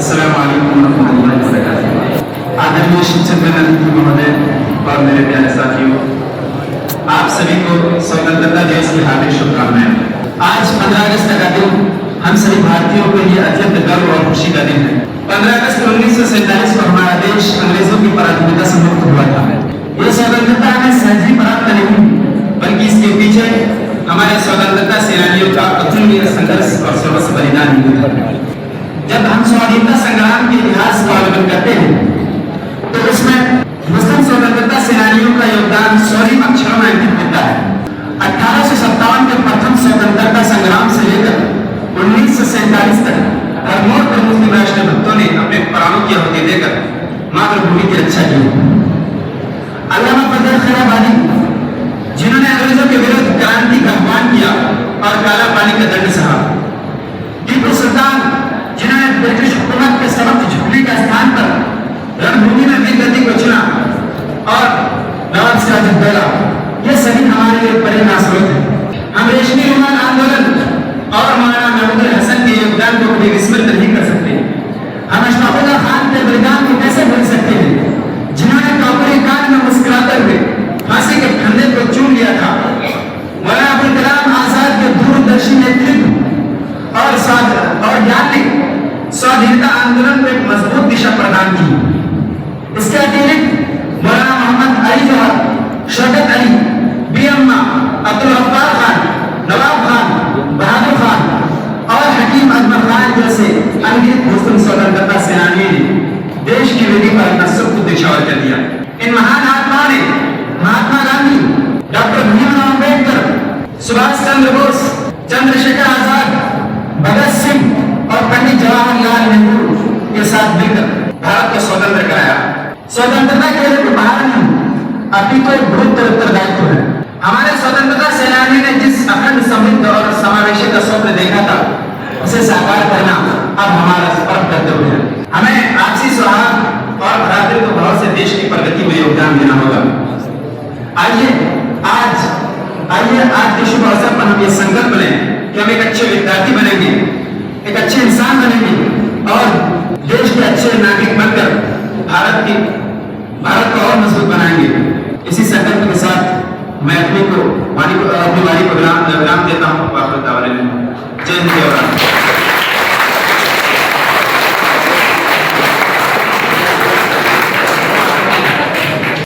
अस्सलाम वालेकुम रहमतुल्लाहि व बरकातुहू। आदरणीय शिक्षक महोदय और मेरे प्यारे साथियों, आप सभी को स्वतंत्रता दिवस की हार्दिक शुभकामनाएं। आज 15 अगस्त का दिन हम सभी भारतीयों के लिए अत्यंत गर्व और खुशी का दिन है। 15 अगस्त 1947 को हमारा देश अंग्रेजों की पराधीनता से मुक्त हुआ था। ये स्वतंत्रता हमें सहज ही प्राप्त नहीं, बल्कि इसके पीछे हमारे स्वतंत्रता सेनानियों का अतुलनीय संघर्ष और सर्वस्व बलिदान निहित है। जब हम स्वाधीनता संग्राम के इतिहास का अवलोकन करते हैं तो उसमें मुस्लिम स्वतंत्रता सेनानियों का योगदान स्वर्णिम अक्षरों में अंकित होता है। 1857 के प्रथम स्वतंत्रता संग्राम से लेकर 1947 तक हर पर मुस्लिम राष्ट्रभक्तों ने अपने प्राणों की आहुति देकर मातृभूमि की रक्षा की। अल्लामा फजल खान आबादी, जिन्होंने अंग्रेजों के विरुद्ध क्रांति का आह्वान किया और काला पानी का दंड सहा। टीपू सुल्तान, जिन्होंने ब्रिटिश हुकूमत के समक्ष झुकने के स्थान पर रणभूमि में वीर गति को चुना, और नवाब सिराजुद्दौला, ये सभी हमारे लिए प्रेरणा स्रोत हैं। हम रेशमी रुमाल आंदोलन और मौलाना महमूद हसन के योगदान को कभी विस्मृत नहीं कर सकते। हम अशफाकुल्लाह खान के बलिदान को कैसे भूल सकते हैं, जिन्होंने टोकरी कान में मुस्कुराते हुए फांसी के फंदे को चूम लिया था। मौलाना अबुल कलाम आजाद के दूरदर्शी नेतृत्व और ज्ञान ने स्वाधीनता आंदोलन को एक मजबूत दिशा प्रदान की। इसके अतिरिक्त मौलाना मोहम्मद अली जौहर, शौकत अली, बी अम्मा, अब्दुल गफ्फार खान, नवाब खान, बहादुर खान और हकीम अजमल खान जैसे अनगिनत मुस्लिम स्वतंत्रता सेनानियों ने देश की वेदी पर अपना सब कुछ न्यौछावर कर दिया। इन महान आत्माओं ने महात्मा गांधी, डॉक्टर भीमराव अम्बेडकर, सुभाष चंद्र बोस, चंद्रशेखर आजाद, भगत सिंह और पंडित जवाहरलाल नेहरू के साथ मिलकर भारत को स्वतंत्र कराया। स्वतंत्रता केवल एक बहाना नहीं, अपितु एक बहुत उत्तरदायित्व है। हमारे स्वतंत्रता सेनानी ने जिस अखंड, समृद्ध और समावेशी का स्वप्न देखा था, उसे साकार करना अब हमारा परम कर्तव्य है। हमें आपसी सौहार्द और भ्रातृत्व भाव से देश की प्रगति में योगदान देना होगा। आइए आज के शुभ अवसर पर हम ये संकल्प लें कि हम एक अच्छे विद्यार्थी बनेंगे, एक अच्छे इंसान बनेंगे और देश के अच्छे नागरिक बनकर भारत को और मजबूत बनाएंगे। इसी संकल्प के साथ मैं अपनी वाणी को विराम देता हूँ। जय हिंद, जय भारत।